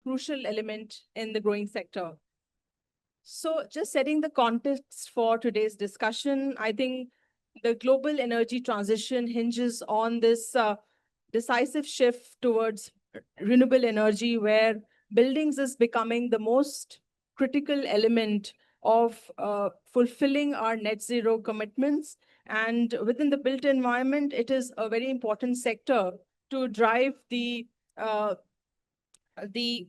crucial element in the growing sector. So just setting the context for today's discussion, I think the global energy transition hinges on this decisive shift towards renewable energy, where buildings is becoming the most critical element of fulfilling our net zero commitments. And within the built environment, it is a very important sector to drive the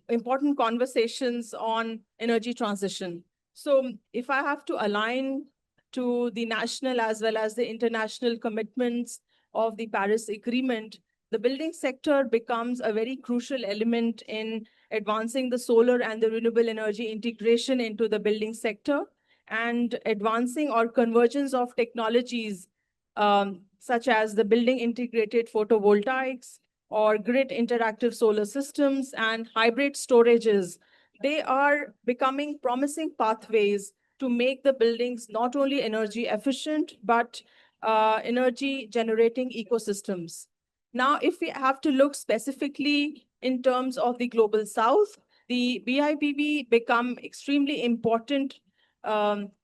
important conversations on energy transition. So if I have to align to the national as well as the international commitments of the Paris Agreement, the building sector becomes a very crucial element in advancing the solar and the renewable energy integration into the building sector and advancing or convergence of technologies such as the building integrated photovoltaics, or grid interactive solar systems and hybrid storages. They are becoming promising pathways to make the buildings not only energy efficient, but energy generating ecosystems. Now, if we have to look specifically in terms of the global south, the BIPV become extremely important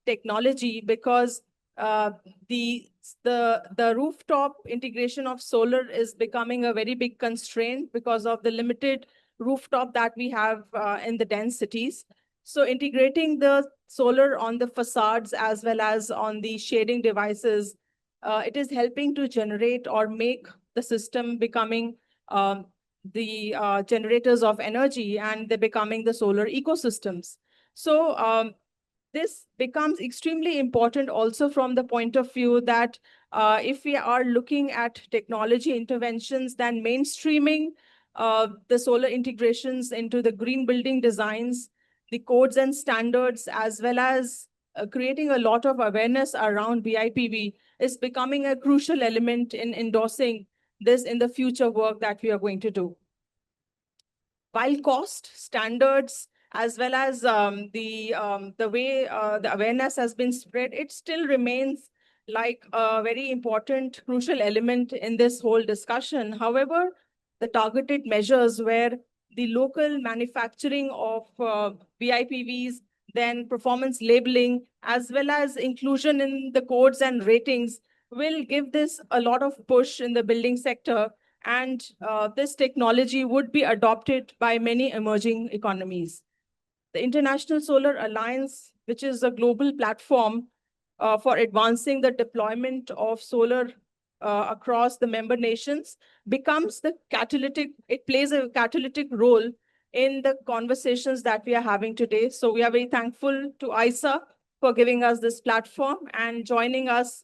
technology because the rooftop integration of solar is becoming a very big constraint because of the limited rooftop that we have in the dense cities. So integrating the solar on the facades as well as on the shading devices, it is helping to generate or make the system becoming the generators of energy, and they're becoming the solar ecosystems. So this becomes extremely important also from the point of view that if we are looking at technology interventions, then mainstreaming the solar integrations into the green building designs, the codes and standards, as well as creating a lot of awareness around BIPV is becoming a crucial element in endorsing this in the future work that we are going to do. While cost, standards, as well as the way the awareness has been spread, it still remains like a very important, crucial element in this whole discussion. However, the targeted measures where the local manufacturing of BIPVs, then performance labeling, as well as inclusion in the codes and ratings will give this a lot of push in the building sector, and this technology would be adopted by many emerging economies. The International Solar Alliance, which is a global platform for advancing the deployment of solar across the member nations, becomes the catalytic, it plays a catalytic role in the conversations that we are having today. So we are very thankful to ISA for giving us this platform and joining us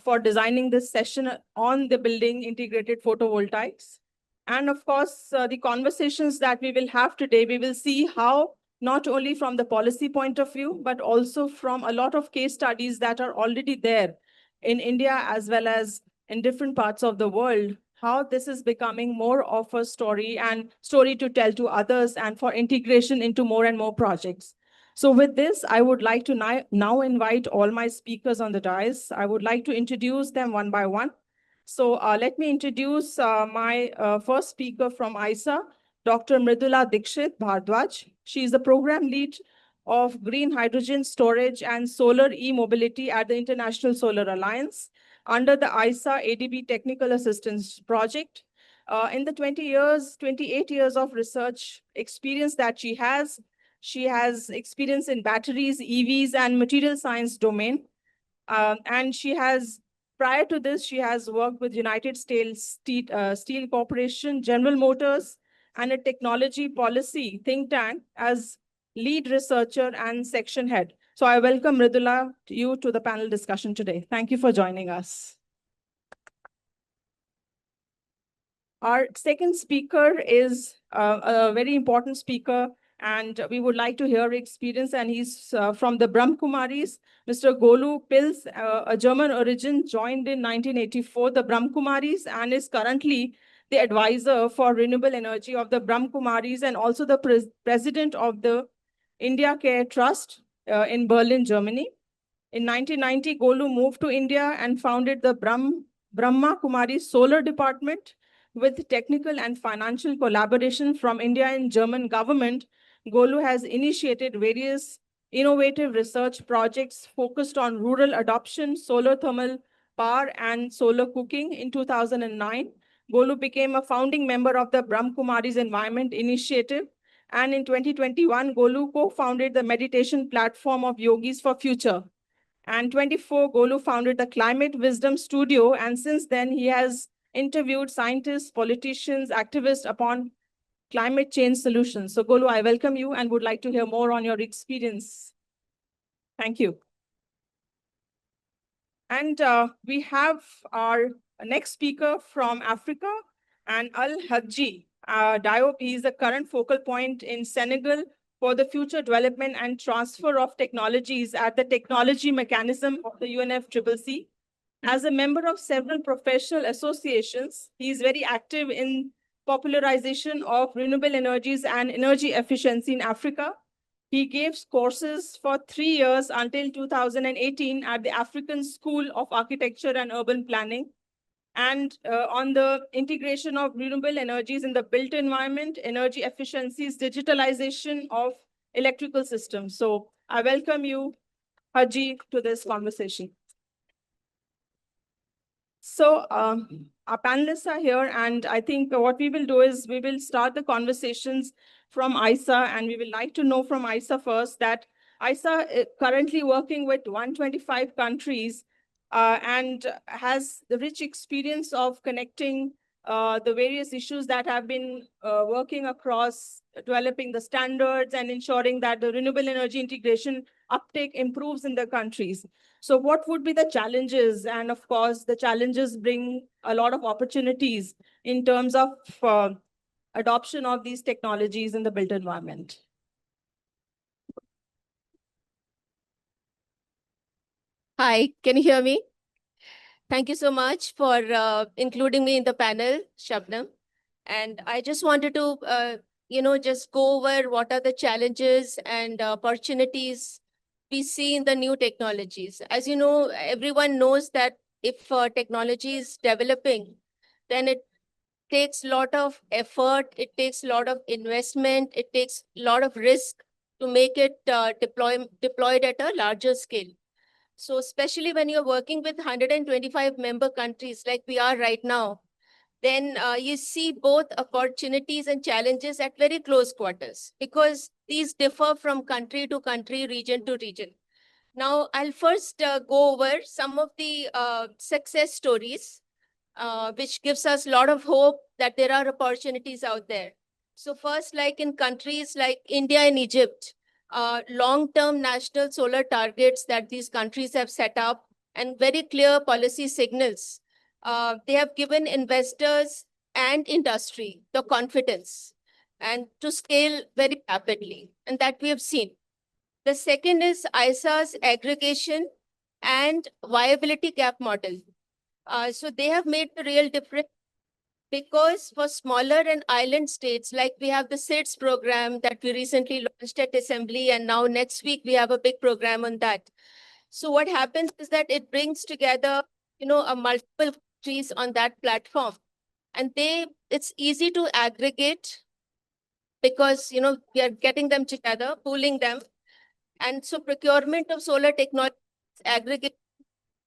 for designing this session on the building integrated photovoltaics. And of course, the conversations that we will have today, we will see how not only from the policy point of view, but also from a lot of case studies that are already there in India as well as in different parts of the world, how this is becoming more of a story and story to tell to others and for integration into more and more projects. So with this, I would like to now invite all my speakers on the dais. I would like to introduce them one by one. So let me introduce my first speaker from ISA, Dr. Mridula Dikshit Bhardwaj. She is the program lead of Green Hydrogen Storage and Solar E-Mobility at the International Solar Alliance under the ISA ADB Technical Assistance Project. In the 28 years of research experience that she has experience in batteries, EVs, and material science domain. And she has, prior to this, she has worked with United States Steel Corporation, General Motors, and a technology policy think tank as lead researcher and section head. So I welcome Mridula you to the panel discussion today. Thank you for joining us. Our second speaker is a very important speaker, and we would like to hear experience, and he's from the Brahmakumaris. Mr. Golu Pils, a German origin, joined in 1984 the Brahmakumaris and is currently the advisor for renewable energy of the Brahmakumaris and also the president of the India Care Trust in Berlin, Germany. In 1990, Golu moved to India and founded the Brahma Kumari Solar Department, with technical and financial collaboration from India and German government, Golu has initiated various innovative research projects focused on rural adoption, solar thermal power, and solar cooking. In 2009, Golu became a founding member of the Brahmakumari's Environment Initiative. And in 2021, Golu co-founded the meditation platform of Yogis for Future. And 24, Golu founded the Climate Wisdom Studio. And since then, he has interviewed scientists, politicians, activists upon climate change solutions. So Golu, I welcome you and would like to hear more on your experience. Thank you. And we have our next speaker from Africa, and Al-Hadji Diop. He is the current focal point in Senegal for the future development and transfer of technologies at the technology mechanism of the UNFCCC. As a member of several professional associations, he is very active in popularization of renewable energies and energy efficiency in Africa. He gave courses for 3 years until 2018 at the African School of Architecture and Urban Planning, and on the integration of renewable energies in the built environment, energy efficiencies, digitalization of electrical systems. So I welcome you, Haji, to this conversation. So our panelists are here, and I think what we will do is we will start the conversations from ISA, and we would like to know from ISA first that ISA is currently working with 125 countries and has the rich experience of connecting the various issues that have been working across developing the standards and ensuring that the renewable energy integration uptake improves in the countries. So what would be the challenges? And of course, the challenges bring a lot of opportunities in terms of adoption of these technologies in the built environment. Hi, can you hear me? Thank you so much for including me in the panel, Shabnam. And I just wanted to, just go over what are the challenges and opportunities we see in the new technologies. As you know, everyone knows that if technology is developing, then it takes a lot of effort, it takes a lot of investment, it takes a lot of risk to make it deployed at a larger scale. So especially when you're working with 125 member countries like we are right now, then you see both opportunities and challenges at very close quarters because these differ from country to country, region to region. Now, I'll first go over some of the success stories, which gives us a lot of hope that there are opportunities out there. So first, like in countries like India and Egypt, long-term national solar targets that these countries have set up and very clear policy signals. They have given investors and industry the confidence and to scale very rapidly, and that we have seen. The second is ISA's aggregation and viability gap model. So they have made a real difference because for smaller and island states, like we have the SIDS program that we recently launched at Assembly, and now next week we have a big program on that. So what happens is that it brings together, a multiple countries on that platform, and it's easy to aggregate because, we are getting them together, pooling them. And so procurement of solar technology aggregate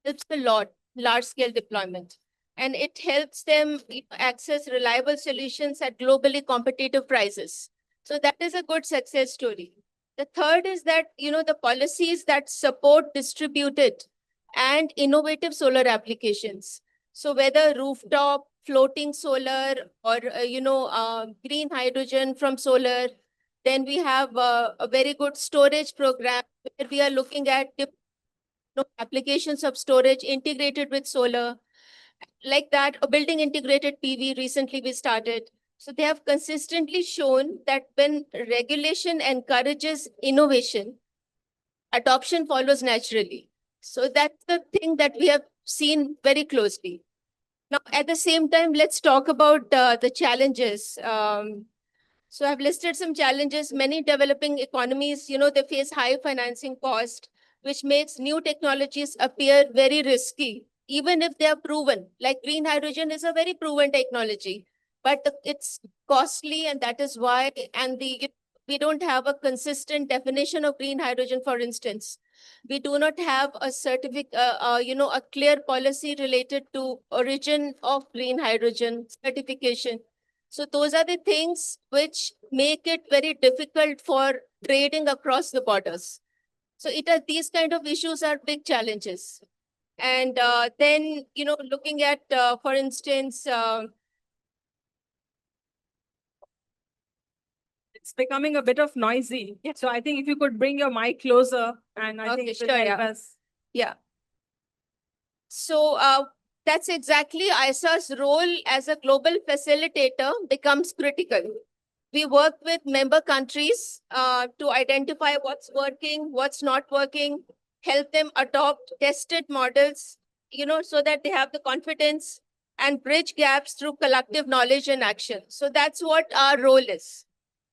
helps a lot, large scale deployment. And it helps them access reliable solutions at globally competitive prices. So that is a good success story. The third is that, the policies that support distributed and innovative solar applications. So whether rooftop, floating solar, or, green hydrogen from solar, then we have a very good storage program where we are looking at applications of storage integrated with solar. Like that, a building integrated PV recently we started. So they have consistently shown that when regulation encourages innovation, adoption follows naturally. So that's the thing that we have seen very closely. Now, at the same time, let's talk about the challenges. So I've listed some challenges. Many developing economies, they face high financing cost, which makes new technologies appear very risky, even if they are proven. Like green hydrogen is a very proven technology. but it's costly, and that is why, we don't have a consistent definition of green hydrogen, for instance. We do not have a a clear policy related to origin of green hydrogen certification. So those are the things which make it very difficult for trading across the borders. So these kind of issues are big challenges. And then, looking at, for instance, It's becoming a bit of noisy. So I think if you could bring your mic closer, and I think okay, it will sure, help yeah. us. Yeah. So that's exactly ISA's role as a global facilitator becomes critical. We work with member countries to identify what's working, what's not working, help them adopt tested models, so that they have the confidence, and bridge gaps through collective knowledge and action. So that's what our role is.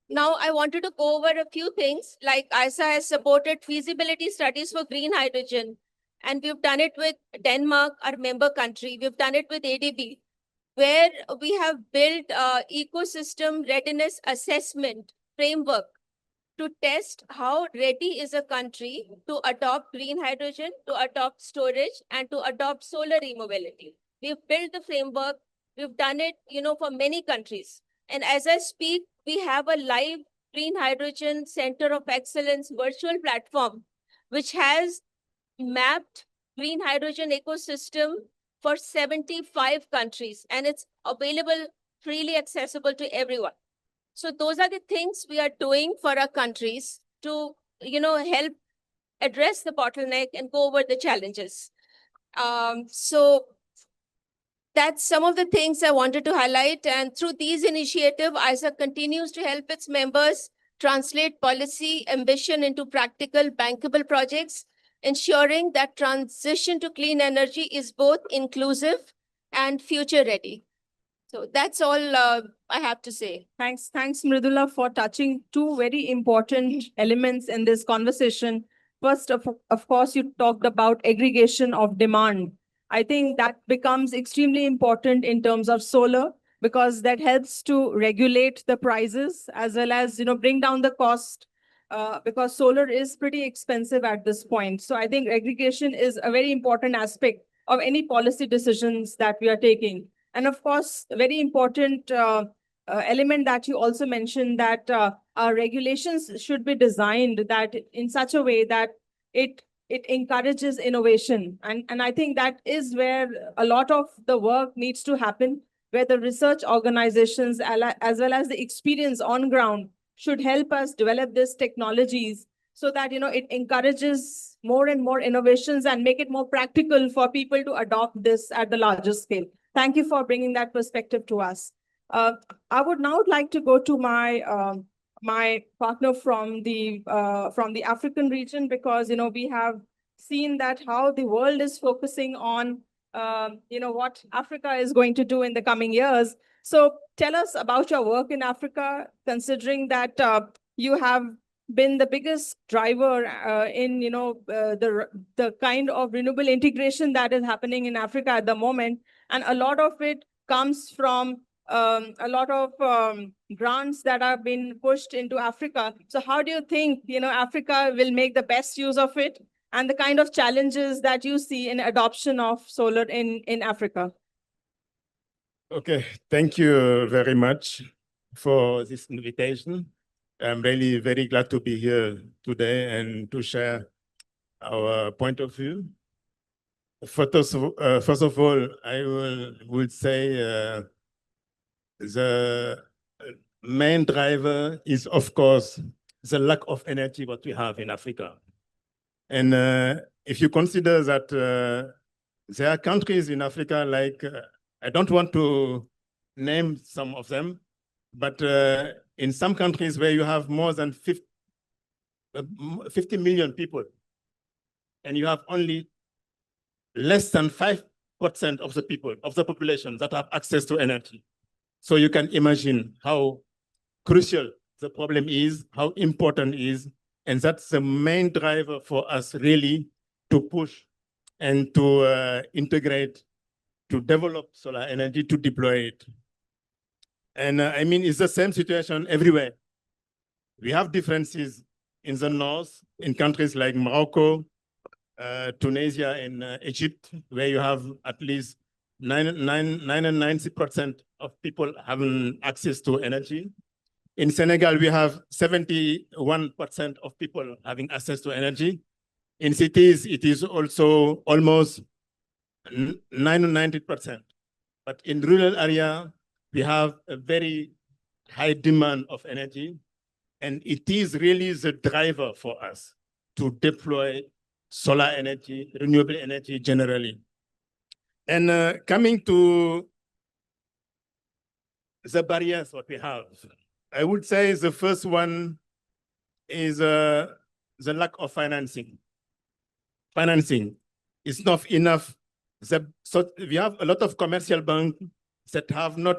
Now, I wanted to go over a few things, like ISA has supported feasibility studies for green hydrogen, and we've done it with Denmark, our member country. We've done it with ADB, where we have built ecosystem readiness assessment framework to test how ready is a country to adopt green hydrogen, to adopt storage, and to adopt solar e-mobility. We've built the framework. We've done it, for many countries. And as I speak, we have a live green hydrogen center of excellence virtual platform, which has mapped green hydrogen ecosystem for 75 countries, and it's available, freely accessible to everyone. So those are the things we are doing for our countries to, help address the bottleneck and go over the challenges. So that's some of the things I wanted to highlight. And through these initiatives, ISA continues to help its members translate policy ambition into practical, bankable projects, ensuring that transition to clean energy is both inclusive and future ready. So that's all I have to say. Thanks, Mridula, for touching two very important elements in this conversation. First, of course, you talked about aggregation of demand. I think that becomes extremely important in terms of solar, because that helps to regulate the prices as well as, bring down the cost, because solar is pretty expensive at this point. So I think aggregation is a very important aspect of any policy decisions that we are taking. And of course, a very important element that you also mentioned, that our regulations should be designed that in such a way that it encourages innovation. And I think that is where a lot of the work needs to happen, where the research organizations as well as the experience on ground should help us develop these technologies, so that it encourages more and more innovations and make it more practical for people to adopt this at the larger scale. Thank you for bringing that perspective to us. I would now like to go to my partner from the African region, because we have seen that how the world is focusing on what Africa is going to do in the coming years. So tell us about your work in Africa, considering that you have been the biggest driver in the kind of renewable integration that is happening in Africa at the moment, and a lot of it comes from a lot of grants that have been pushed into Africa. So how do you think Africa will make the best use of it, and the kind of challenges that you see in adoption of solar in Africa? Okay, thank you very much for this invitation. I'm really very glad to be here today and to share our point of view. First of all, I would say the main driver is, of course, the lack of energy what we have in Africa. And if you consider that there are countries in Africa like, I don't want to name some of them, but in some countries where you have more than 50 million people, and you have only less than 5% of the people, of the population that have access to energy. So you can imagine how crucial the problem is, how important it is, and that's the main driver for us really to push and to integrate, to develop solar energy, to deploy it. And I mean, it's the same situation everywhere. We have differences in the north, in countries like Morocco, Tunisia, and Egypt, where you have at least 90% of people having access to energy. In Senegal, we have 71% of people having access to energy. In cities, it is also almost 90%. But in rural area, we have a very high demand of energy. And it is really the driver for us to deploy solar energy, renewable energy generally. And coming to the barriers what we have, I would say the first one is the lack of financing. Financing is not enough. So we have a lot of commercial banks that have not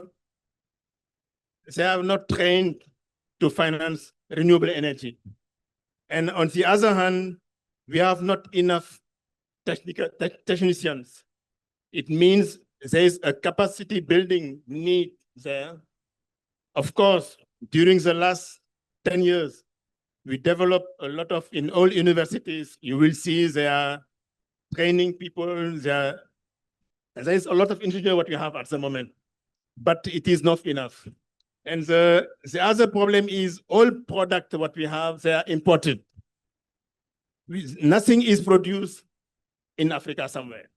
trained to finance renewable energy. And on the other hand, we have not enough technicians. It means there is a capacity building need there. Of course, during the last 10 years, we developed a lot of, in all universities, you will see they are training people, there is a lot of engineers what we have at the moment, but it is not enough. And the other problem is all products what we have, they are imported. Nothing is produced in Africa somewhere.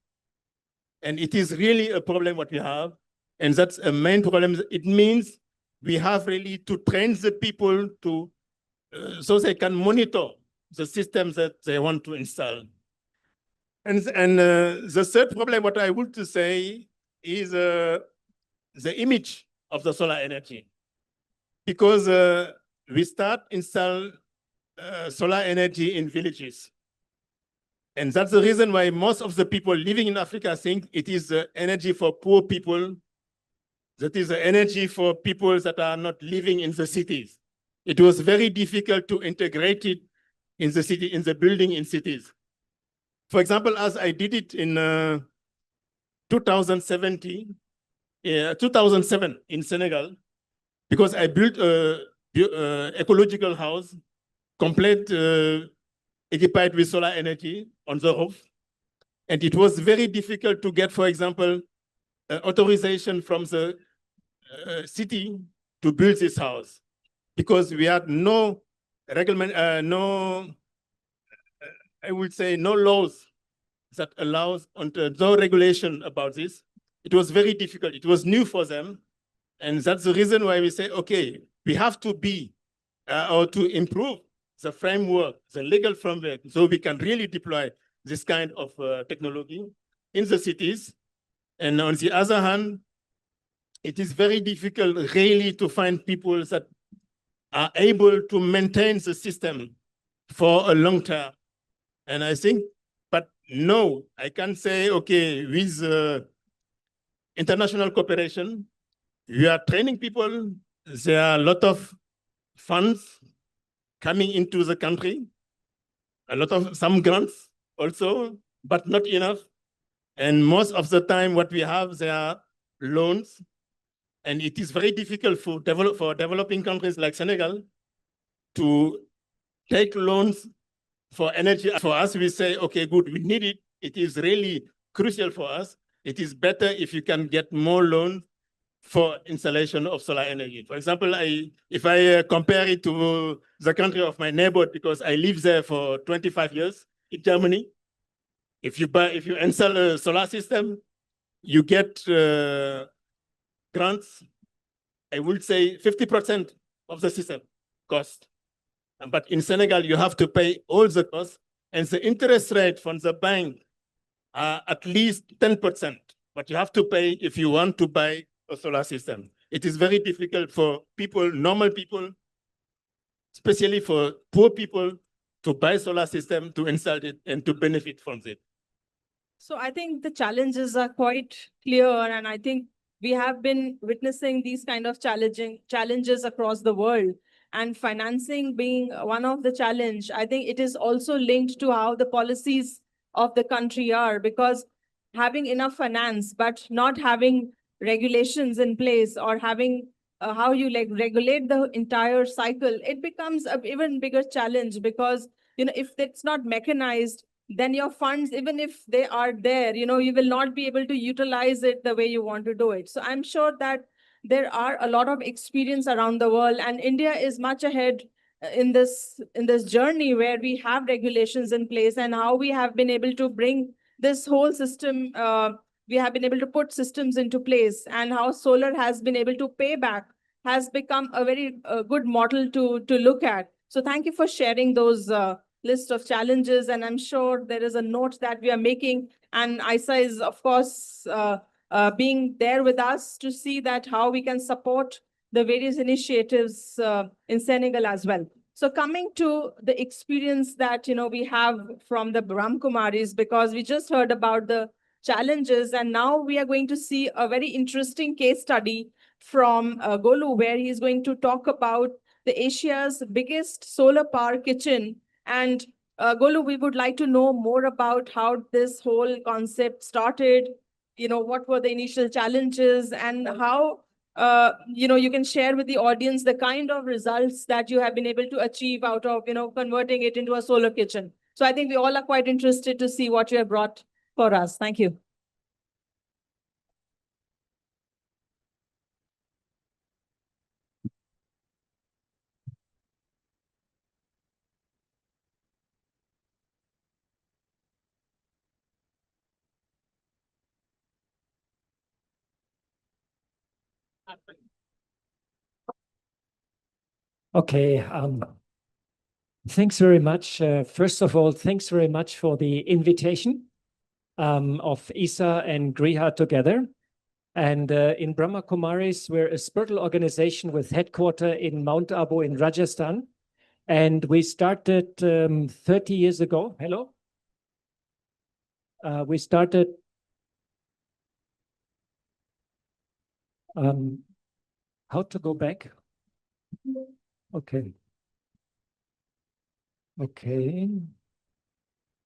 And it is really a problem what we have. And that's a main problem. It means we have really to train the people to, so they can monitor the systems that they want to install. And the third problem, what I would to say, is the image of the solar energy. Because we start install solar energy in villages. And that's the reason why most of the people living in Africa think it is energy for poor people. That is the energy for people that are not living in the cities. It was very difficult to integrate it in the city, in the building in cities. For example, as I did it in 2007 in Senegal, because I built a ecological house, complete equipped with solar energy on the roof. And it was very difficult to get, for example, authorization from the city to build this house, because we had no regulation, I would say no laws that allows, no regulation about this. It was very difficult. It was new for them. And that's the reason why we say, okay, we have to be, or to improve the framework, the legal framework, so we can really deploy this kind of technology in the cities. And on the other hand, it is very difficult really to find people that are able to maintain the system for a long term. And I think, but no, I can say, okay, with international cooperation, we are training people. There are a lot of funds coming into the country, a lot of some grants also, but not enough. And most of the time, what we have, there are loans, and it is very difficult for developing countries like Senegal to take loans for energy. For us, we say, okay, good, we need it. It is really crucial for us. It is better if you can get more loans for installation of solar energy. For example, if I compare it to the country of my neighbor, because I live there for 25 years in Germany, if you install a solar system, you get grants, I would say 50% of the system cost. But in Senegal, you have to pay all the costs, and the interest rate from the bank are at least 10%, but you have to pay if you want to buy a solar system. It is very difficult for people, normal people, especially for poor people, to buy solar system, to install it, and to benefit from it. So I think the challenges are quite clear, and I think we have been witnessing these kind of challenges across the world. And financing being one of the challenge, I think it is also linked to how the policies of the country are, because having enough finance but not having regulations in place, or having how you like regulate the entire cycle, it becomes an even bigger challenge because, if it's not mechanized, then your funds, even if they are there, you will not be able to utilize it the way you want to do it. So I'm sure that there are a lot of experience around the world, and India is much ahead in this journey where we have regulations in place, and how we have been able to bring this whole system, we have been able to put systems into place, and how solar has been able to pay back has become a very good model to look at. So thank you for sharing those list of challenges, and I'm sure there is a note that we are making, and ISA is of course being there with us to see that how we can support the various initiatives in Senegal as well. So coming to the experience that we have from the Brahmakumaris, because we just heard about the challenges, and now we are going to see a very interesting case study from Golu, where he's going to talk about the Asia's biggest solar power kitchen. And Golu, we would like to know more about how this whole concept started, what were the initial challenges, and how you can share with the audience the kind of results that you have been able to achieve out of, converting it into a solar kitchen. So I think we all are quite interested to see what you have brought for us. Thank you. Okay, thanks very much. First of all, thanks very much for the invitation of ISA and GRIHA together. And in Brahma Kumaris, we're a spiritual organization with headquarters in Mount Abu in Rajasthan. And we started 30 years ago. Hello? We started how to go back? Okay. Okay.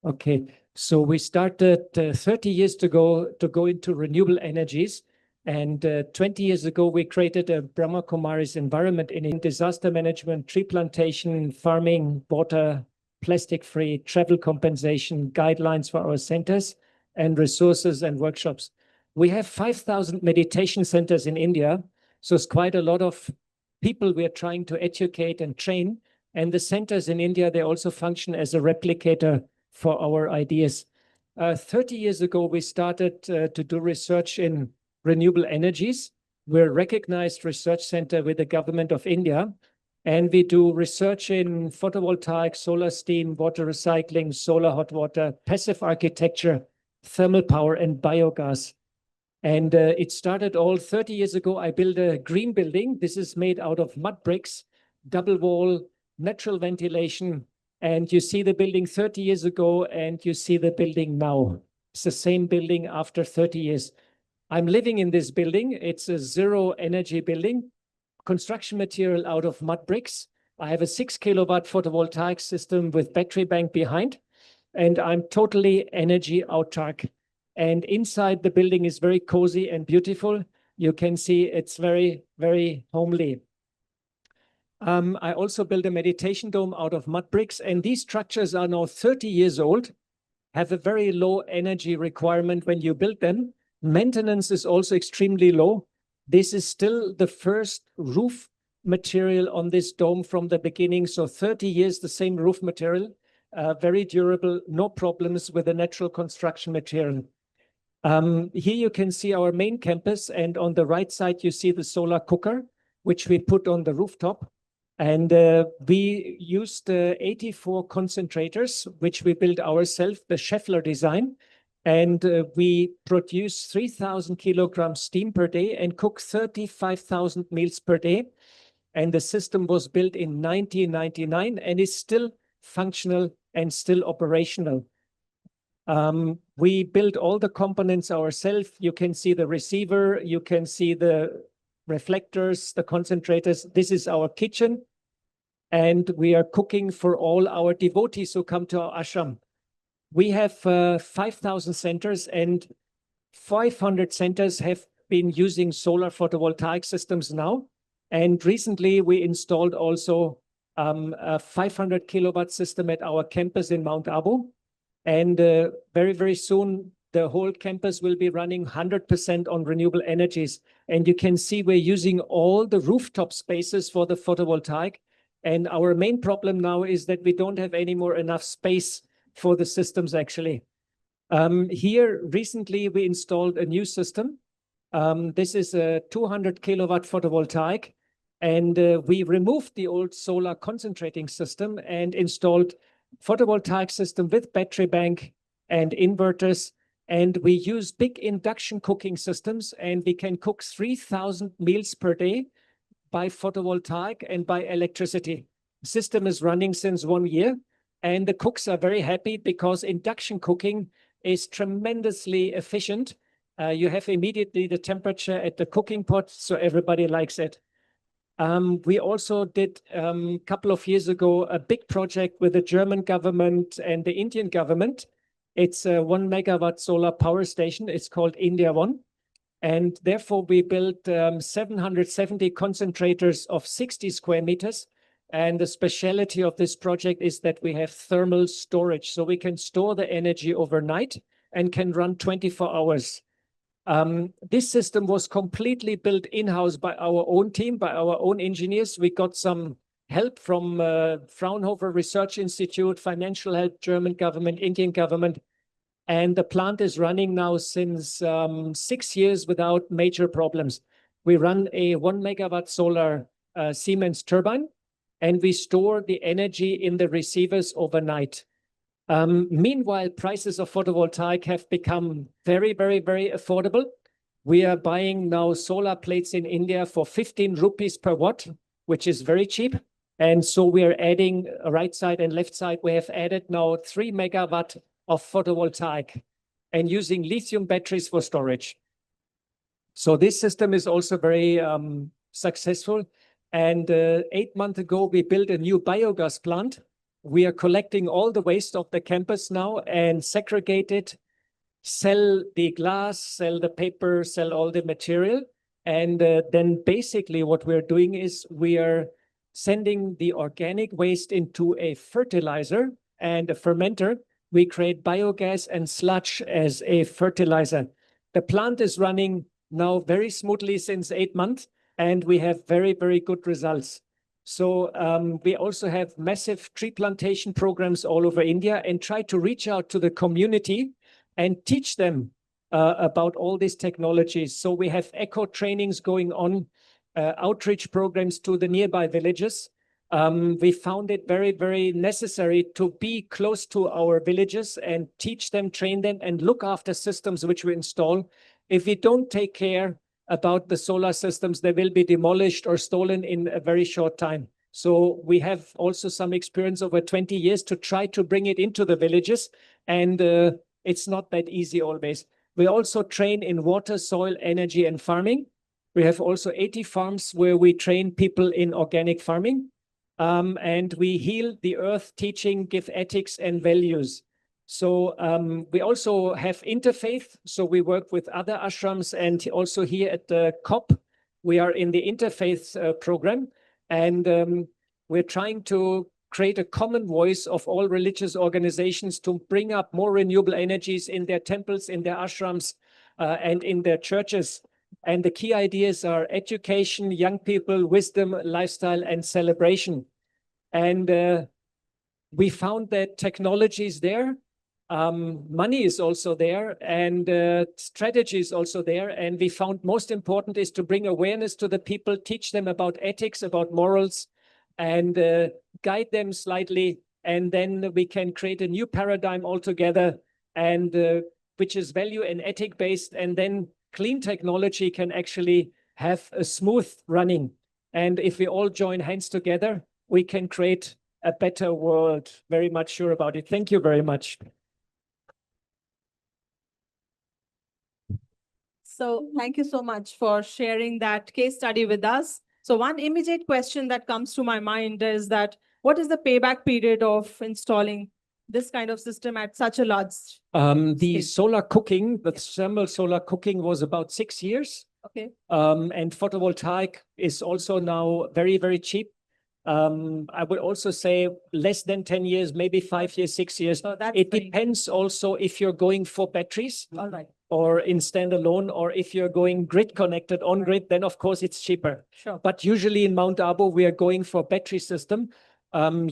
Okay. So we started 30 years ago to go into renewable energies. And 20 years ago, we created a Brahma Kumaris environment in disaster management, tree plantation, farming, water, plastic-free, travel compensation, guidelines for our centers, and resources and workshops. We have 5,000 meditation centers in India. So it's quite a lot of people we are trying to educate and train. And the centers in India, they also function as a replicator for our ideas. 30 years ago, we started to do research in renewable energies. We're a recognized research center with the government of India. And we do research in photovoltaic, solar steam, water recycling, solar hot water, passive architecture, thermal power, and biogas. And it started all 30 years ago. I built a green building. This is made out of mud bricks, double wall, natural ventilation. And you see the building 30 years ago, and you see the building now. It's the same building after 30 years. I'm living in this building. It's a zero energy building, construction material out of mud bricks. I have a 6 kilowatt photovoltaic system with battery bank behind, and I'm totally energy autark. And inside the building is very cozy and beautiful. You can see it's very, very homely. I also built a meditation dome out of mud bricks, and these structures are now 30 years old, have a very low energy requirement when you build them. Maintenance is also extremely low. This is still the first roof material on this dome from the beginning. So 30 years, the same roof material, very durable, no problems with the natural construction material. Here you can see our main campus, and on the right side, you see the solar cooker, which we put on the rooftop. And we used 84 concentrators, which we built ourselves, the Scheffler design. And we produce 3,000 kilograms steam per day and cook 35,000 meals per day. And the system was built in 1999 and is still functional and still operational. We built all the components ourselves. You can see the receiver, you can see the reflectors, the concentrators. This is our kitchen. And we are cooking for all our devotees who come to our ashram. We have 5,000 centers, and 500 centers have been using solar photovoltaic systems now. And recently we installed also a 500 kilowatt system at our campus in Mount Abu. And very, very soon, the whole campus will be running 100% on renewable energies. And you can see we're using all the rooftop spaces for the photovoltaic. And our main problem now is that we don't have any more enough space for the systems actually. Here, recently, we installed a new system. This is a 200 kilowatt photovoltaic. And we removed the old solar concentrating system and installed photovoltaic system with battery bank and inverters. And we use big induction cooking systems, and we can cook 3,000 meals per day by photovoltaic and by electricity. The system is running since 1 year, and the cooks are very happy because induction cooking is tremendously efficient. You have immediately the temperature at the cooking pot, so everybody likes it. We also did a couple of years ago a big project with the German government and the Indian government. It's a 1 megawatt solar power station. It's called India One. And therefore, we built 770 concentrators of 60 square meters. And the speciality of this project is that we have thermal storage. So we can store the energy overnight and can run 24 hours. This system was completely built in-house by our own team, by our own engineers. We got some help from Fraunhofer Research Institute, financial help, German government, Indian government. And the plant is running now since 6 years without major problems. We run a 1 megawatt solar Siemens turbine, and we store the energy in the receivers overnight. Meanwhile, prices of photovoltaic have become very, very, very affordable. We are buying now solar plates in India for 15 rupees per watt, which is very cheap. And so we are adding right side and left side. We have added now 3 megawatt of photovoltaic and using lithium batteries for storage. So this system is also very successful. And 8 months ago, we built a new biogas plant. We are collecting all the waste of the campus now and segregate it, sell the glass, sell the paper, sell all the material. And then basically what we're doing is we are sending the organic waste into a fertilizer and a fermenter. We create biogas and sludge as a fertilizer. The plant is running now very smoothly since 8 months, and we have very, very good results. So we also have massive tree plantation programs all over India and try to reach out to the community and teach them about all these technologies. So we have eco trainings going on, outreach programs to the nearby villages. We found it very, very necessary to be close to our villages and teach them, train them, and look after systems which we install. If we don't take care about the solar systems, they will be demolished or stolen in a very short time. So we have also some experience over 20 years to try to bring it into the villages. And it's not that easy always. We also train in water, soil, energy, and farming. We have also 80 farms where we train people in organic farming. And we heal the earth, teaching, give ethics and values. So we also have interfaith. So we work with other ashrams, and also here at the COP, we are in the interfaith program. And we're trying to create a common voice of all religious organizations to bring up more renewable energies in their temples, in their ashrams, and in their churches. And the key ideas are education, young people, wisdom, lifestyle, and celebration. And we found that technology is there. Money is also there, and strategy is also there. And we found most important is to bring awareness to the people, teach them about ethics, about morals, and guide them slightly. And then we can create a new paradigm altogether, and which is value and ethic based. And then clean technology can actually have a smooth running. And if we all join hands together, we can create a better world. Very much sure about it. Thank you very much. So thank you so much for sharing that case study with us. So one immediate question that comes to my mind is that what is the payback period of installing this kind of system at such a large The solar cooking, the thermal solar cooking was about 6 years. Okay. And photovoltaic is also now very, very cheap. I would also say less than 10 years, maybe 5 years, 6 years. So that's It very- depends also if you're going for batteries All right, or in standalone, or if you're going grid connected on grid, then of course it's cheaper. sure. But usually in Mount Arbo, we are going for battery system.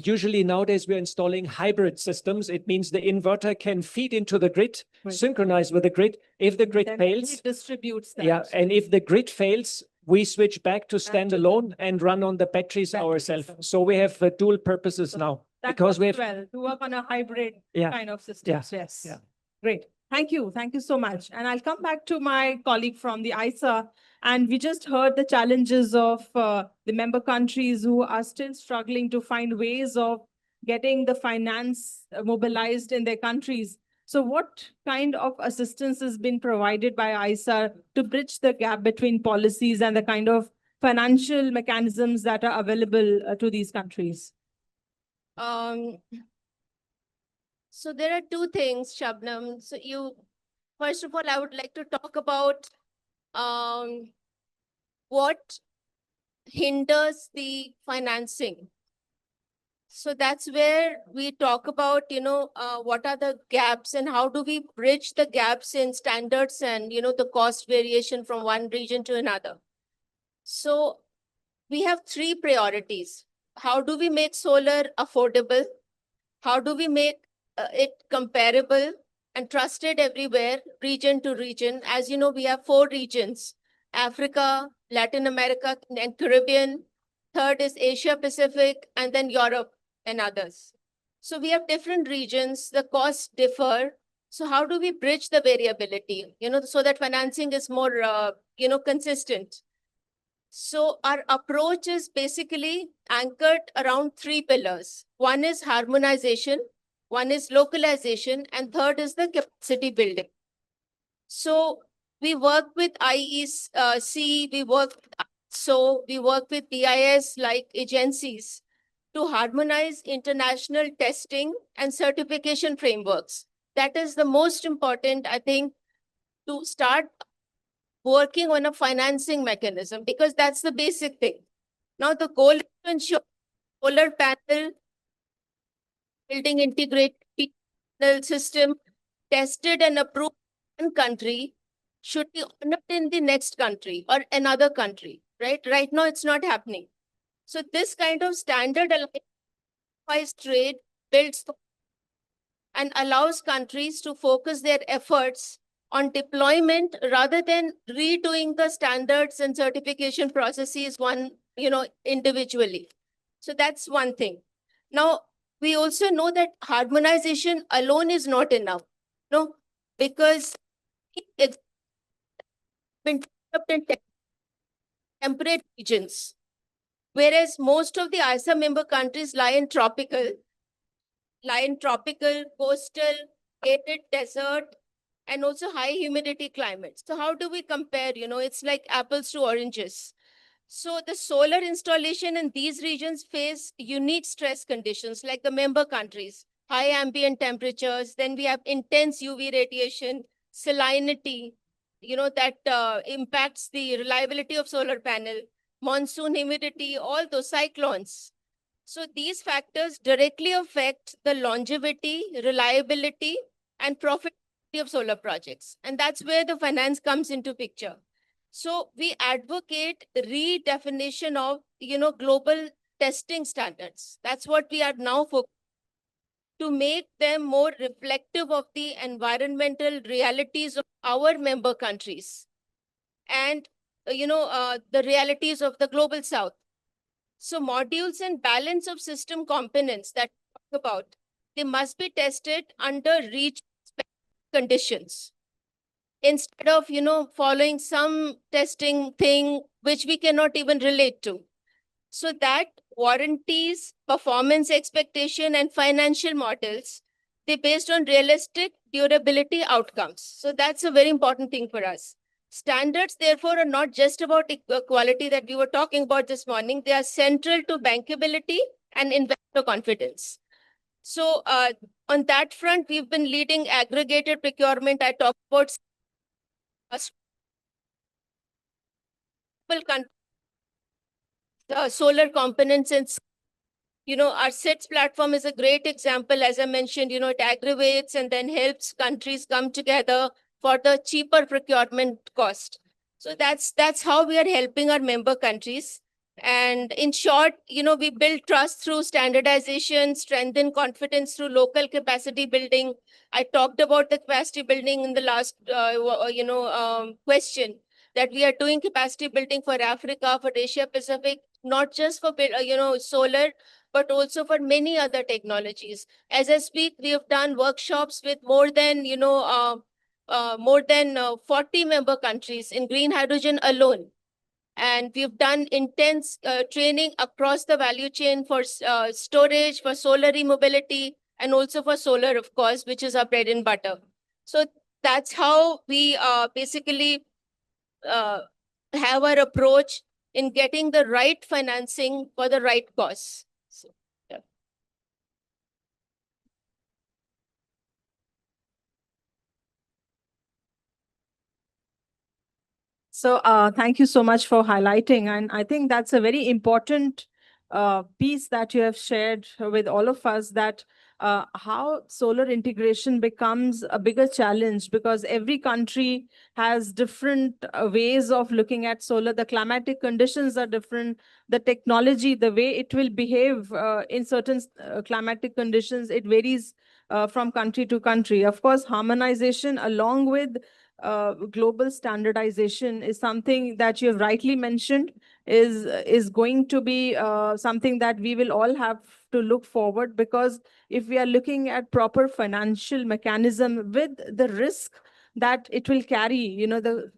Usually nowadays we're installing hybrid systems. It means the inverter can feed into the grid, Right. synchronize with the grid. If the grid Then fails, it distributes that. yeah, and if the grid fails, we switch back to to- standalone and run on the batteries Battery ourselves. system. So we have dual purposes So now That because we works have, well to work on a hybrid Yeah. kind of system. Yes. Yeah. Great. Thank you. Thank you so much. And I'll come back to my colleague from the ISA. And we just heard the challenges of the member countries who are still struggling to find ways of getting the finance mobilized in their countries. So what kind of assistance has been provided by ISA to bridge the gap between policies and the kind of financial mechanisms that are available to these countries? So there are two things, Shabnam. So first of all, I would like to talk about what hinders the financing. So that's where we talk about, what are the gaps and how do we bridge the gaps in standards and, the cost variation from one region to another. So we have three priorities. How do we make solar affordable? How do we make it comparable and trusted everywhere, region to region? As you know, we have 4 regions: Africa, Latin America, and Caribbean. Third is Asia Pacific, and then Europe and others. So we have different regions, the costs differ. So how do we bridge the variability, so that financing is more, consistent? So our approach is basically anchored around 3 pillars. One is harmonization, one is localization, and third is the capacity building. So we work with IEC, we work with BIS like agencies to harmonize international testing and certification frameworks. That is the most important, I think, to start working on a financing mechanism, because that's the basic thing. Now, the goal is to ensure solar panel building integrated panel system tested and approved in one country should be honored in the next country or another country, right? Right now, it's not happening. So this kind of standard allies trade, builds and allows countries to focus their efforts on deployment rather than redoing the standards and certification processes individually. So that's one thing. Now, we also know that harmonization alone is not enough, because it's been developed in temperate regions, whereas most of the ISA member countries lie in tropical, coastal, arid desert, and also high humidity climates. So how do we compare? It's like apples to oranges. So the solar installation in these regions face unique stress conditions like the member countries, high ambient temperatures, then we have intense UV radiation, salinity, that impacts the reliability of solar panel, monsoon humidity, all those cyclones. So these factors directly affect the longevity, reliability, and profitability of solar projects. And that's where the finance comes into picture. So we advocate redefinition of, global testing standards. That's what we are now focusing to make them more reflective of the environmental realities of our member countries and, the realities of the global south. So modules and balance of system components that we talk about, they must be tested under region conditions instead of, following some testing thing which we cannot even relate to. So that warranties, performance expectation, and financial models, they're based on realistic durability outcomes. So that's a very important thing for us. Standards, therefore, are not just about equality that we were talking about this morning. They are central to bankability and investor confidence. So on that front, we've been leading aggregated procurement. I talked about multiple solar components and our SITS platform is a great example. As I mentioned, it aggregates and then helps countries come together for the cheaper procurement cost. So that's how we are helping our member countries. And in short, we build trust through standardization, strengthen confidence through local capacity building. I talked about the capacity building in the last, question, that we are doing capacity building for Africa, for Asia Pacific, not just for, solar, but also for many other technologies. As I speak, we have done workshops with more than, 40 member countries in green hydrogen alone. And we've done intense training across the value chain for storage, for solar e-mobility, and also for solar, of course, which is our bread and butter. So that's how we basically have our approach in getting the right financing for the right cause. So, yeah. So thank you so much for highlighting. And I think that's a very important piece that you have shared with all of us, that how solar integration becomes a bigger challenge, because every country has different ways of looking at solar. The climatic conditions are different. The technology, the way it will behave in certain climatic conditions, it varies from country to country. Of course, harmonization along with global standardization is something that you have rightly mentioned is going to be something that we will all have to look forward, because if we are looking at proper financial mechanism with the risk that it will carry,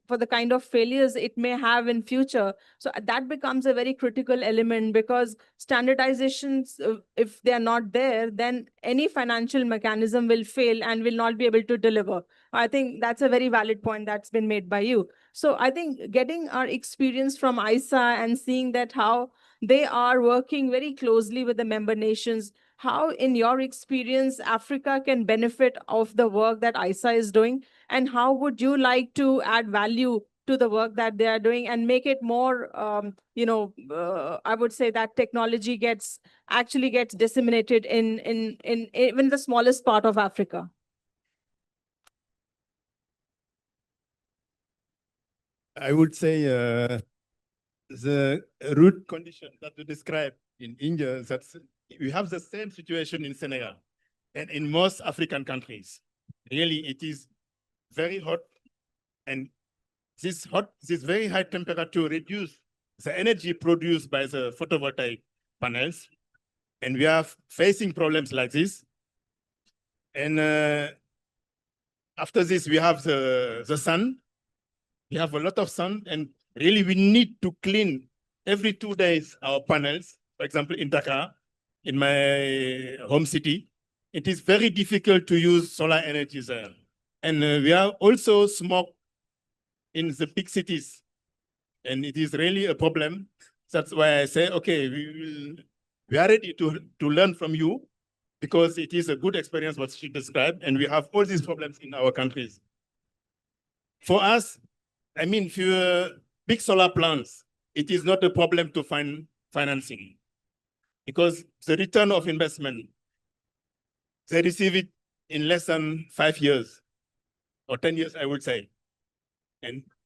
for the kind of failures it may have in future. So that becomes a very critical element, because standardizations, if they are not there, then any financial mechanism will fail and will not be able to deliver. I think that's a very valid point that's been made by you. So I think getting our experience from ISA and seeing that how they are working very closely with the member nations, how in your experience Africa can benefit of the work that ISA is doing, and how would you like to add value to the work that they are doing and make it more, I would say that technology actually gets disseminated in even the smallest part of Africa. I would say the root condition that you described in India, that's we have the same situation in Senegal and in most African countries. Really, it is very hot, and this very high temperature reduce the energy produced by the photovoltaic panels, and we are facing problems like this. And after this, we have the sun. We have a lot of sun, and really we need to clean every 2 days our panels. For example, in Dakar, in my home city, it is very difficult to use solar energy there. And we are also smoke in the big cities, and it is really a problem. That's why I say, okay, we are ready to learn from you, because it is a good experience what she described, and we have all these problems in our countries. For us, I mean, for big solar plants, it is not a problem to find financing, because the return of investment, they receive it in less than 5 years or 10 years, I would say.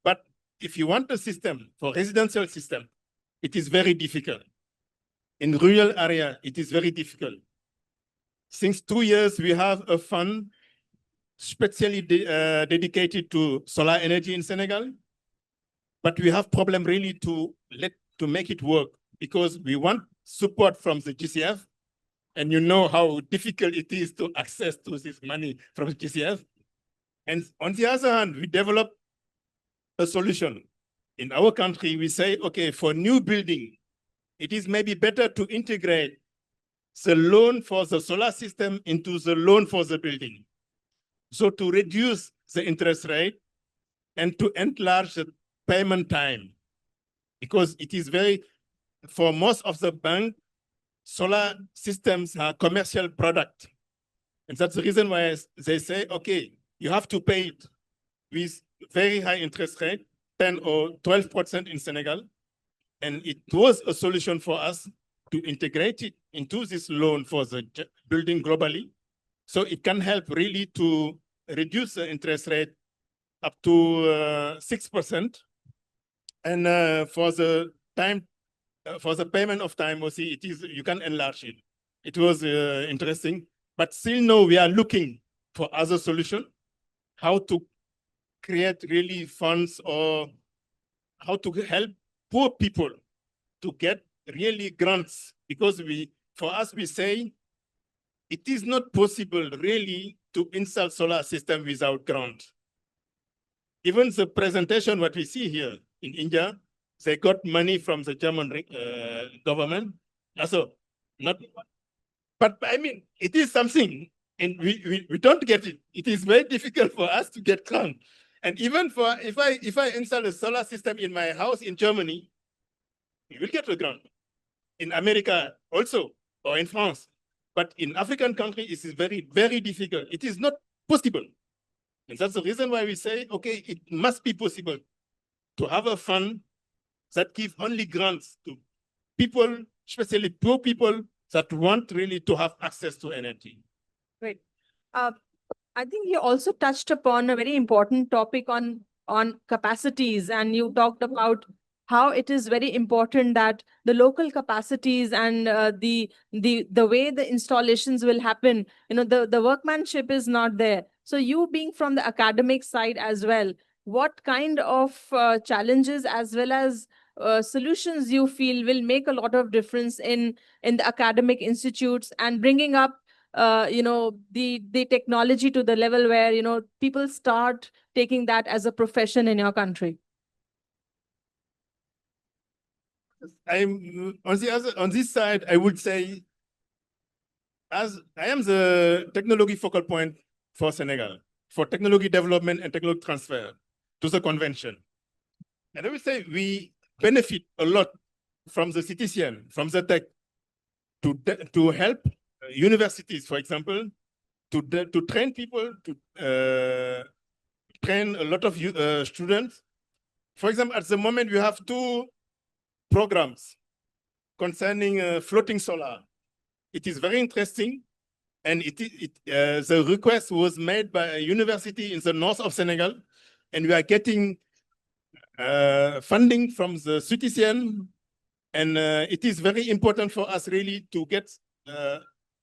But if you want a system for residential system, it is very difficult. In rural area, it is very difficult. Since 2 years, we have a fund specially dedicated to solar energy in Senegal. But we have problem really to make it work, because we want support from the GCF, and you know how difficult it is to access to this money from the GCF. And on the other hand, we develop a solution. In our country, we say, okay, for new building, it is maybe better to integrate the loan for the solar system into the loan for the building. So to reduce the interest rate and to enlarge the payment time, because it is for most of the bank, solar systems are commercial product. And that's the reason why they say, okay, you have to pay it with very high interest rate, 10 or 12% in Senegal, And it was a solution for us to integrate it into this loan for the building globally. So it can help really to reduce the interest rate up to 6%. And for the time, for the payment of time, also, it is, you can enlarge it. It was interesting, but still now we are looking for other solution, how to create really funds or how to help poor people to get really grants, because for us, we say it is not possible really to install solar system without grant. Even the presentation, what we see here in India, they got money from the German government. Also, but I mean, it is something, and we don't get it. It is very difficult for us to get grant. And even for, if I install a solar system in my house in Germany, you will get a grant. In America also, or in France. But in African countries, it is very, very difficult. It is not possible. And that's the reason why we say, okay, it must be possible to have a fund that gives only grants to people, especially poor people, that want really to have access to energy. Great. I think you also touched upon a very important topic on capacities, and you talked about how it is very important that the local capacities and the way the installations will happen, the workmanship is not there. So you being from the academic side as well, what kind of challenges as well as solutions you feel will make a lot of difference in the academic institutes and bringing up the technology to the level where, people start taking that as a profession in your country? I'm on this side, I would say, as I am the technology focal point for Senegal, for technology development and technology transfer to the convention. And I would say we benefit a lot from the citizen, from the tech, to help universities, for example, to train people, to train a lot of students. For example, at the moment, we have 2 programs concerning floating solar. It is very interesting, and the request was made by a university in the north of Senegal, and we are getting funding from the citizen, and it is very important for us really to get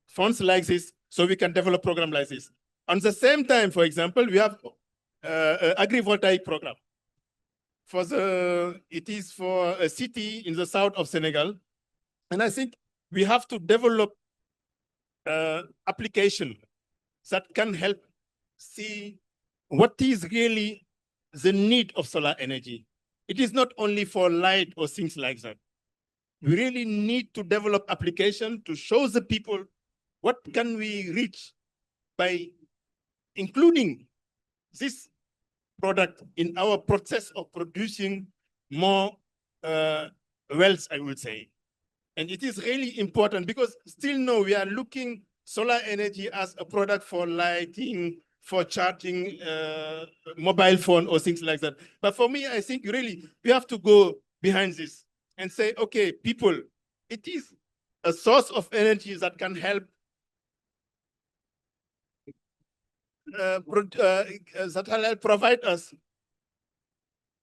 funds like this so we can develop a program like this. On the same time, for example, we have an agrivoltaic program. It is for a city in the south of Senegal. And I think we have to develop application that can help see what is really the need of solar energy. It is not only for light or things like that. We really need to develop application to show the people what can we reach by including this product in our process of producing more wealth, I would say. And it is really important because still now we are looking solar energy as a product for lighting, for charging mobile phone or things like that. But for me, I think really we have to go behind this and say, okay, people, it is a source of energy that can help provide us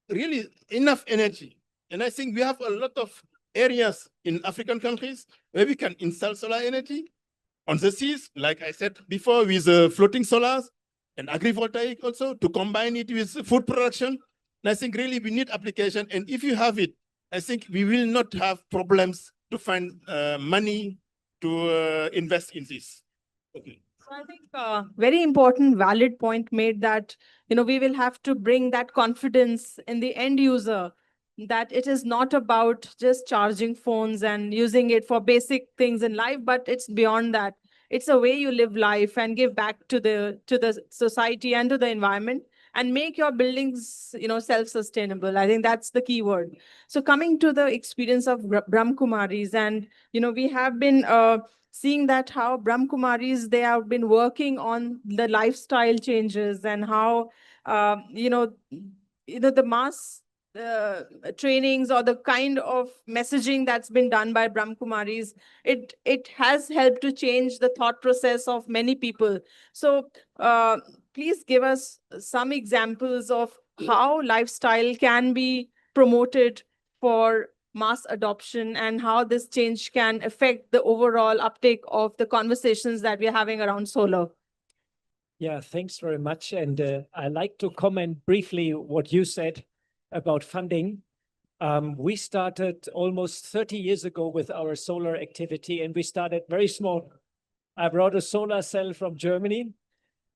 really enough energy. And I think we have a lot of areas in African countries where we can install solar energy on the seas, like I said before, with floating solars and agrivoltaic also, to combine it with food production. And I think really we need application. And if you have it, I think we will not have problems to find money to invest in this. Okay. So I think very important, valid point made that, we will have to bring that confidence in the end user, that it is not about just charging phones and using it for basic things in life, but it's beyond that. It's a way you live life and give back to the society and to the environment and make your buildings, self-sustainable. I think that's the key word. So coming to the experience of Brahmakumaris, and, we have been seeing that how Brahmakumaris, they have been working on the lifestyle changes and how, the mass trainings or the kind of messaging that's been done by Brahmakumaris, it has helped to change the thought process of many people. So please give us some examples of how lifestyle can be promoted for mass adoption and how this change can affect the overall uptake of the conversations that we're having around solar. Yeah, thanks very much. And I like to comment briefly what you said about funding. We started almost 30 years ago with our solar activity, and we started very small. I brought a solar cell from Germany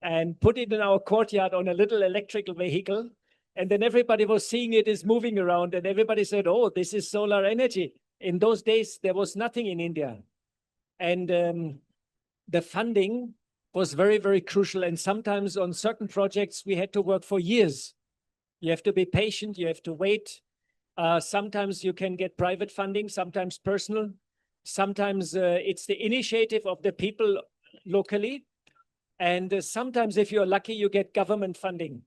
and put it in our courtyard on a little electrical vehicle. And then everybody was seeing it is moving around, and everybody said, oh, this is solar energy. In those days, there was nothing in India. And the funding was very, very crucial. And sometimes on certain projects, we had to work for years. You have to be patient, you have to wait. Sometimes you can get private funding, sometimes personal. Sometimes it's the initiative of the people locally. And sometimes if you're lucky, you get government funding,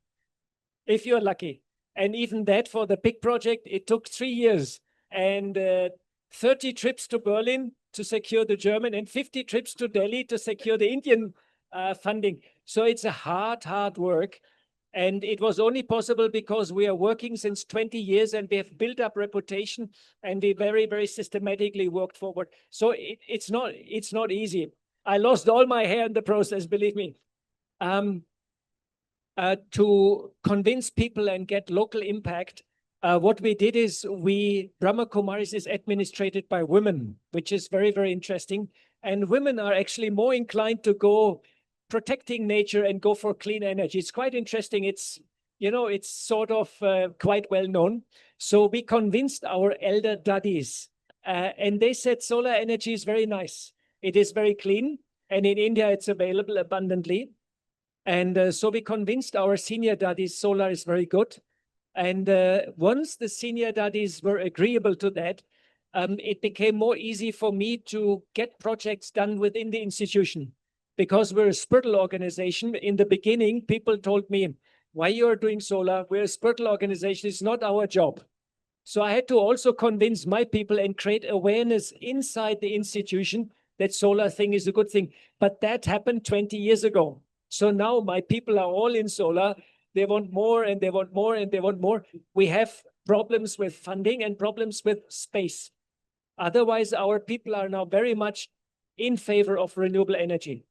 if you're lucky. And even that for the big project, it took 3 years and 30 trips to Berlin to secure the German and 50 trips to Delhi to secure the Indian funding. So it's a hard work. And it was only possible because we are working since 20 years and we have built up reputation and we very, very systematically worked forward. So it's not easy. I lost all my hair in the process, believe me. To convince people and get local impact, what we did is Brahma Kumaris is administrated by women, which is very, very interesting. And women are actually more inclined to go protecting nature and go for clean energy. It's quite interesting. It's sort of quite well known. So we convinced our elder daddies and they said solar energy is very nice. It is very clean. And in India, it's available abundantly. And so we convinced our senior daddies solar is very good. And once the senior daddies were agreeable to that, it became more easy for me to get projects done within the institution. Because we're a spiritual organization, in the beginning, people told me, why you're doing solar? We're a spiritual organization. It's not our job. So I had to also convince my people and create awareness inside the institution that solar thing is a good thing. But that happened 20 years ago. So now my people are all in solar. They want more and they want more and they want more. We have problems with funding and problems with space. Otherwise, our people are now very much in favor of renewable energy,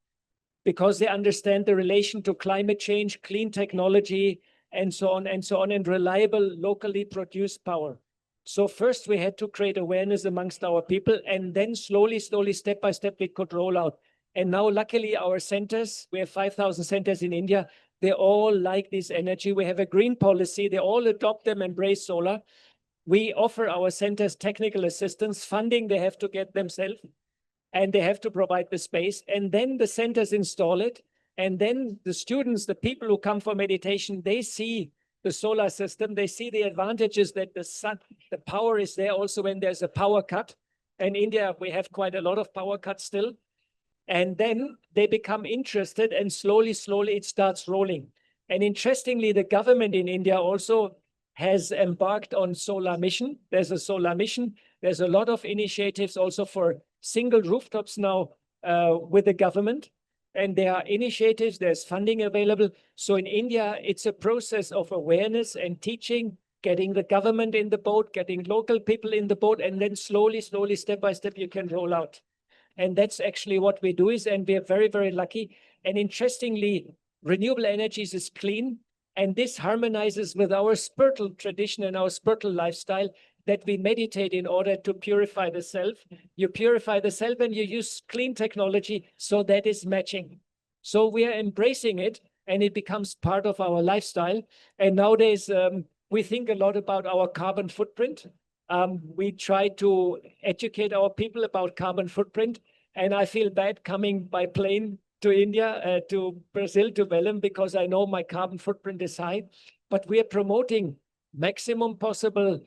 because they understand the relation to climate change, clean technology, and so on, and reliable, locally produced power. So first we had to create awareness amongst our people, and then slowly, step by step, we could roll out. And now, luckily, our centers, we have 5,000 centers in India, they all like this energy. We have a green policy. They all adopt them, embrace solar. We offer our centers technical assistance, funding they have to get themselves. And they have to provide the space, and then the centers install it. And then the students, the people who come for meditation, they see the solar system. They see the advantages that the sun, the power is there also when there's a power cut. In India, we have quite a lot of power cuts still. And then they become interested, and slowly it starts rolling. And interestingly, the government in India also has embarked on solar mission. There's a solar mission. There's a lot of initiatives also for single rooftops now with the government. And there are initiatives, there's funding available. So in India, it's a process of awareness and teaching, getting the government in the boat, getting local people in the boat, and then slowly, step by step, you can roll out. And that's actually what we do and we are very, very lucky. And interestingly, renewable energies is clean. And this harmonizes with our spiritual tradition and our spiritual lifestyle, that we meditate in order to purify the self. You purify the self and you use clean technology, so that is matching. So we are embracing it and it becomes part of our lifestyle. And nowadays, we think a lot about our carbon footprint. We try to educate our people about carbon footprint. And I feel bad coming by plane to India, to Brazil, to Belém, because I know my carbon footprint is high. But we are promoting maximum possible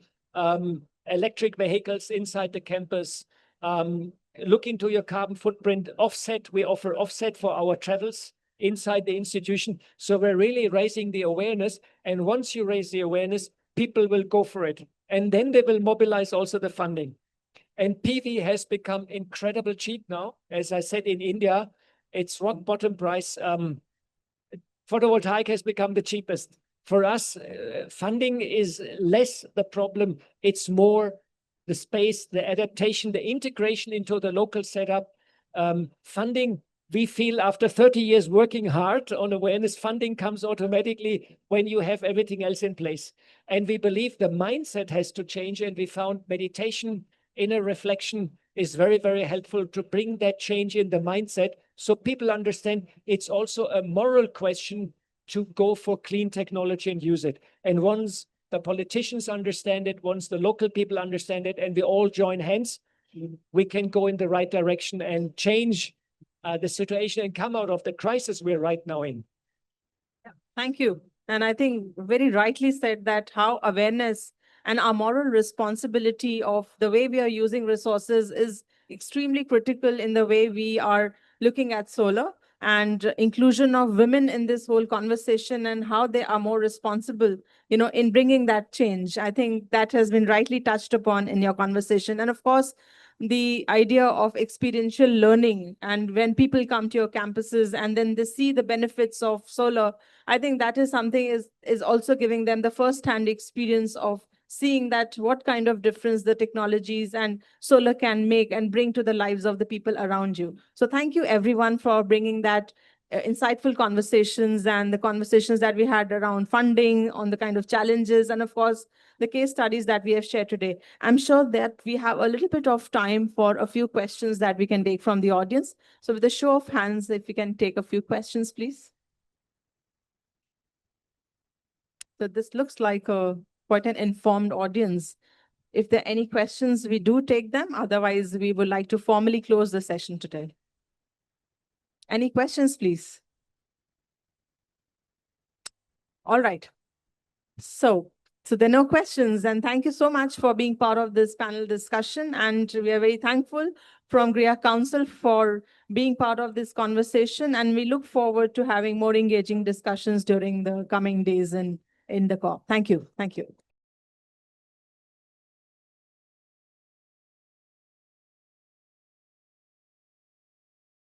electric vehicles inside the campus. Look into your carbon footprint. Offset, we offer offset for our travels inside the institution. So we're really raising the awareness. And once you raise the awareness, people will go for it. And then they will mobilize also the funding. And PV has become incredibly cheap now. As I said, in India, it's rock bottom price. Photovoltaic has become the cheapest. For us, funding is less the problem. It's more the space, the adaptation, the integration into the local setup. Funding, we feel after 30 years working hard on awareness, funding comes automatically when you have everything else in place. And we believe the mindset has to change. And we found meditation, inner reflection is very, very helpful to bring that change in the mindset. So people understand it's also a moral question to go for clean technology and use it. And once the politicians understand it, once the local people understand it, and we all join hands, we can go in the right direction and change the situation and come out of the crisis we're right now in. Thank you. And I think very rightly said that how awareness and our moral responsibility of the way we are using resources is extremely critical in the way we are looking at solar, and inclusion of women in this whole conversation and how they are more responsible, in bringing that change. I think that has been rightly touched upon in your conversation. And of course, the idea of experiential learning, and when people come to your campuses and then they see the benefits of solar, I think that is something is also giving them the first-hand experience of seeing that what kind of difference the technologies and solar can make and bring to the lives of the people around you. So thank you everyone for bringing that insightful conversations and the conversations that we had around funding, on the kind of challenges, and of course, the case studies that we have shared today. I'm sure that we have a little bit of time for a few questions that we can take from the audience. So with a show of hands, if we can take a few questions, please. So this looks like quite an informed audience. If there are any questions, we do take them. Otherwise, we would like to formally close the session today. Any questions, please? All right. So there are no questions. And thank you so much for being part of this panel discussion. And we are very thankful from GRIHA Council for being part of this conversation. And we look forward to having more engaging discussions during the coming days in the COP. Thank you. Thank you.